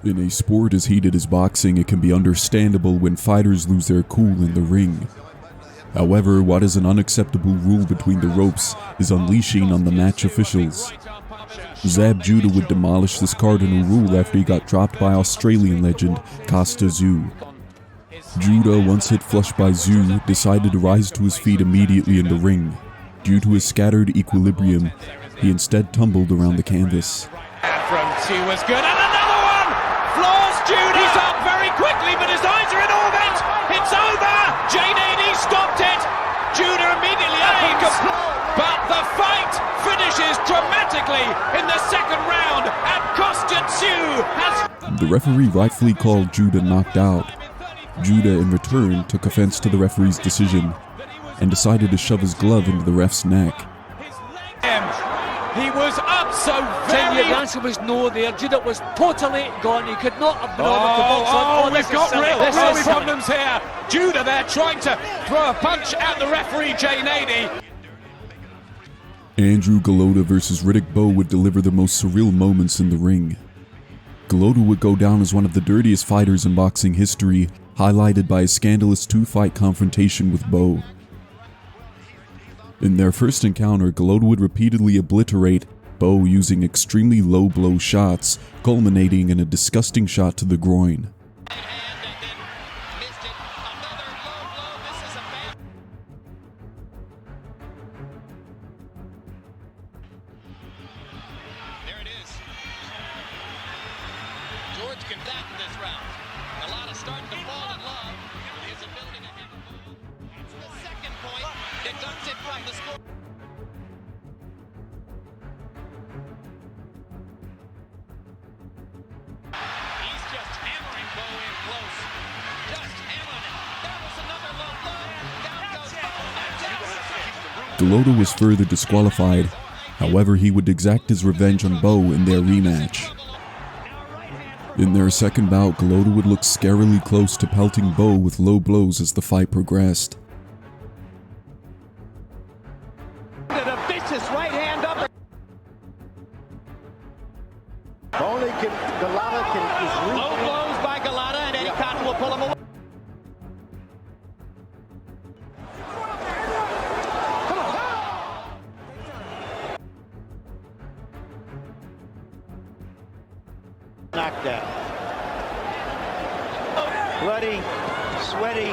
In a sport as heated as boxing, it can be understandable when fighters lose their cool in the ring. However, what is an unacceptable rule between the ropes is unleashing on the match officials. Tszyu would demolish this cardinal rule after he got dropped by Australian legend Kostya. Judah, once hit flush by Tszyu, decided to rise to his feet immediately in the ring. Due to his scattered equilibrium, he instead tumbled around the canvas. From Tszyu was good, and another one! Floors Judah! He's up very quickly, but his eyes are in orbit! It's over! J.D. stopped it! Judah immediately aims! But the fight finishes dramatically in the second round, and Kostya Tszyu has... The referee rightfully called Judah knocked out. Judah, in return, took offense to the referee's decision and decided to shove his glove into the ref's neck. He was up so very... The answer was no there. Judah was totally gone. He could not have been ordered to box on. We've got real problems here. Judah there trying to throw a punch at the referee, J.D. Andrew Golota versus Riddick Bowe would deliver the most surreal moments in the ring. Golota would go down as one of the dirtiest fighters in boxing history, highlighted by a scandalous two-fight confrontation with Bowe. In their first encounter, Golota would repeatedly obliterate Bowe using extremely low-blow shots, culminating in a disgusting shot to the groin. Golota was further disqualified. However, he would exact his revenge on Bowe in their rematch. In their second bout, Golota would look scarily close to pelting Bowe with low blows as the fight progressed. A vicious right hand up. Only Golota is Low blows by Golota, and Eddie Cotton will pull him away. Knockdown. Bloody, sweaty.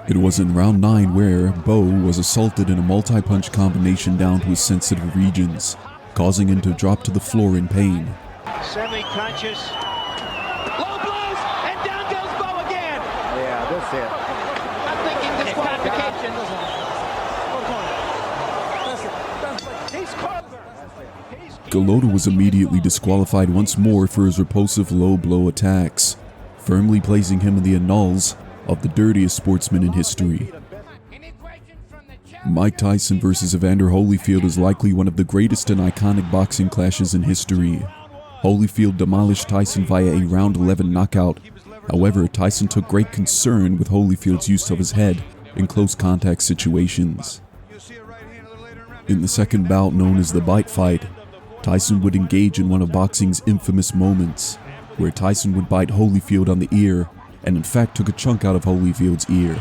It was in round 9 where Bowe was assaulted in a multi-punch combination down to his sensitive regions, causing him to drop to the floor in pain. Semi-conscious. Low blows, and down goes Bowe again. Yeah, that's it. I'm thinking disqualification. Golota was immediately disqualified once more for his repulsive low-blow attacks, firmly placing him in the annals of the dirtiest sportsman in history. Mike Tyson versus Evander Holyfield is likely one of the greatest and iconic boxing clashes in history. Holyfield demolished Tyson via a round 11 knockout. However, Tyson took great concern with Holyfield's use of his head in close contact situations. In the second bout, known as the bite fight, Tyson would engage in one of boxing's infamous moments, where Tyson would bite Holyfield on the ear, and in fact took a chunk out of Holyfield's ear.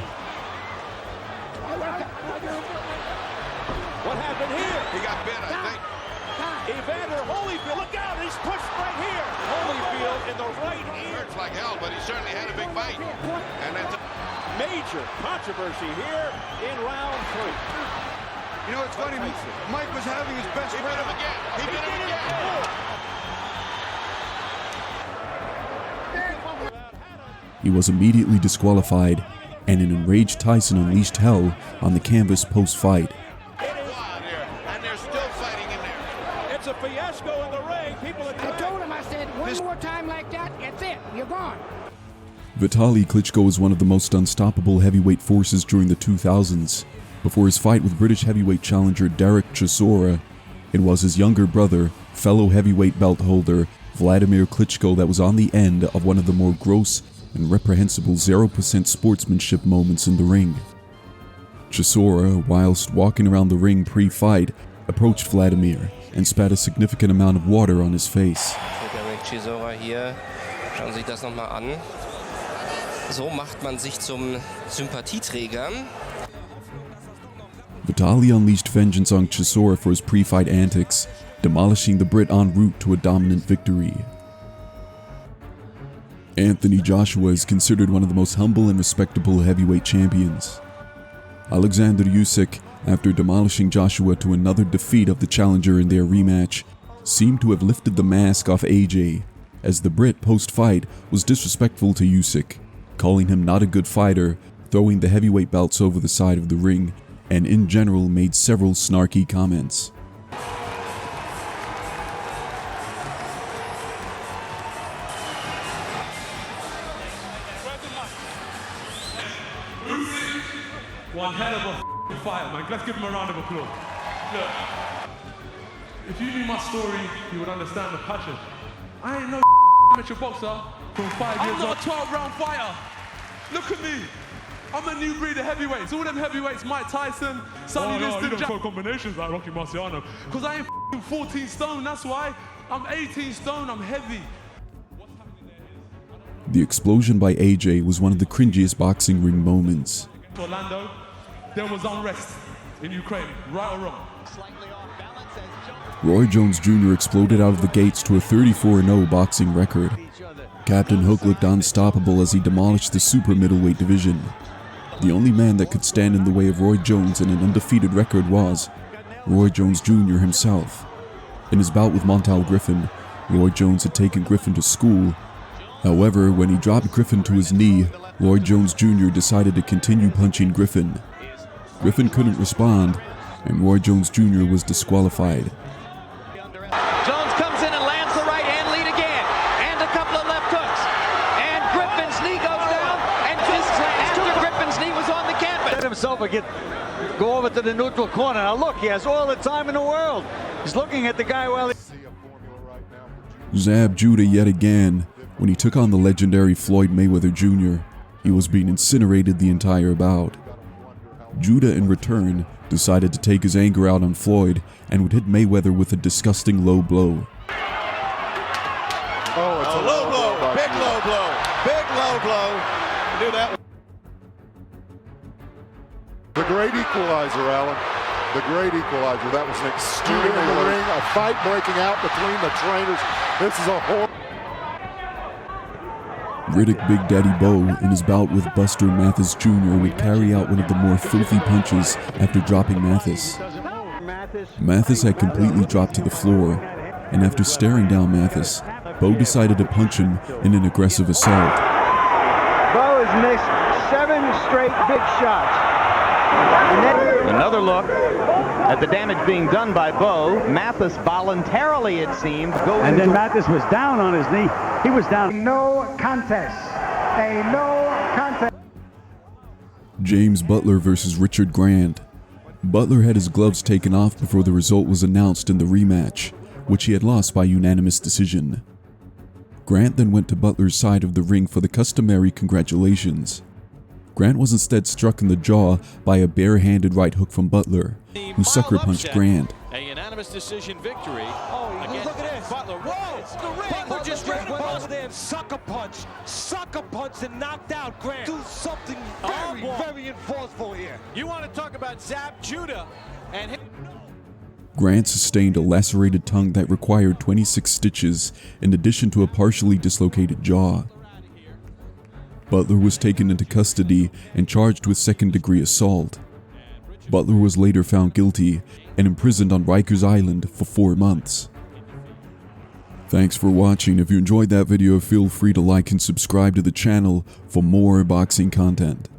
What happened here? He got bit, I think. Evander Holyfield, look out, he's pushed right here. Holyfield in the right ear. Hurts like hell, but he certainly had a big bite. And that's a Major controversy here in round 3. You know, it's funny, Mike was having his best run. He bit him again. He bit him again. He was immediately disqualified, and an enraged Tyson unleashed hell on the canvas post-fight. And they're still fighting in there. It's a fiasco in the ring. People are I told him, I said, one more time like that, that's it, you're gone. Vitaly Klitschko was one of the most unstoppable heavyweight forces during the 2000s. Before his fight with British heavyweight challenger Derek Chisora, it was his younger brother, fellow heavyweight belt holder Vladimir Klitschko that was on the end of one of the more gross and reprehensible 0% sportsmanship moments in the ring. Chisora, whilst walking around the ring pre-fight, approached Vladimir and spat a significant amount of water on his face. Chisora hier. Schauen Sie sich das nochmal an. So macht man sich zum Sympathieträger. Vitaly unleashed vengeance on Chisora for his pre-fight antics, demolishing the Brit en route to a dominant victory. Anthony Joshua is considered one of the most humble and respectable heavyweight champions. Alexander Usyk, after demolishing Joshua to another defeat of the challenger in their rematch, seemed to have lifted the mask off AJ, as the Brit post-fight was disrespectful to Usyk, calling him not a good fighter, throwing the heavyweight belts over the side of the ring, and in general made several snarky comments. One hell of a fight, man. Let's give him a round of applause. Look, if you knew my story, you would understand the passion. I ain't no amateur boxer from 5 years old. I'm not a 12-round fighter. Look at me. I'm a new breed of heavyweights. All them heavyweights, Mike Tyson, Sonny Liston. You don't throw combinations like Rocky Marciano. Because I ain't 14 stone, that's why. I'm 18 stone, I'm heavy. The explosion by AJ was one of the cringiest boxing ring moments. Orlando, there was unrest in Ukraine, right or wrong. Roy Jones Jr. exploded out of the gates to a 34-0 boxing record. Captain Hook looked unstoppable as he demolished the super middleweight division. The only man that could stand in the way of Roy Jones and an undefeated record was Roy Jones Jr. himself. In his bout with Montel Griffin, Roy Jones had taken Griffin to school. However, when he dropped Griffin to his knee, Roy Jones Jr. decided to continue punching Griffin. Griffin couldn't respond, and Roy Jones Jr. was disqualified. Jones comes in and lands the right hand lead again, and a couple of left hooks. And Griffin's knee goes down, and just after Griffin's knee was on the canvas. Let himself go over to the neutral corner. Now look, he has all the time in the world. He's looking at the guy while he... Zabbed Judah yet again. When he took on the legendary Floyd Mayweather Jr., he was being incinerated the entire bout. Judah, in return, decided to take his anger out on Floyd and would hit Mayweather with a disgusting low blow. Oh, it's a low blow. Big low blow. Big low blow. Knew that. The great equalizer, Alan. The great equalizer. That was an extremely in the ring. A fight breaking out between the trainers. This is a horrible. Riddick Big Daddy Bowe, in his bout with Buster Mathis Jr., would carry out one of the more filthy punches after dropping Mathis. Mathis had completely dropped to the floor, and after staring down Mathis, Bowe decided to punch him in an aggressive assault. Bowe has missed 7 straight big shots. Another look at the damage being done by Bowe. Mathis voluntarily, it seemed, goes and then Mathis was down on his knee. He was down. No contest. A no contest. James Butler versus Richard Grant. Butler had his gloves taken off before the result was announced in the rematch, which he had lost by unanimous decision. Grant then went to Butler's side of the ring for the customary congratulations. Grant was instead struck in the jaw by a bare-handed right hook from Butler, who sucker punched Grant. A unanimous decision victory. Oh, look at this. Butler, whoa! It's the ring. Butler just ran above them. Sucker punch and knocked out Grant. Do something very enforceful here. You want to talk about Zabbed Judah and Grant sustained a lacerated tongue that required 26 stitches in addition to a partially dislocated jaw. Butler was taken into custody and charged with second-degree assault. Butler was later found guilty and imprisoned on Rikers Island for 4 months. Thanks for watching. If you enjoyed that video, feel free to like and subscribe to the channel for more boxing content.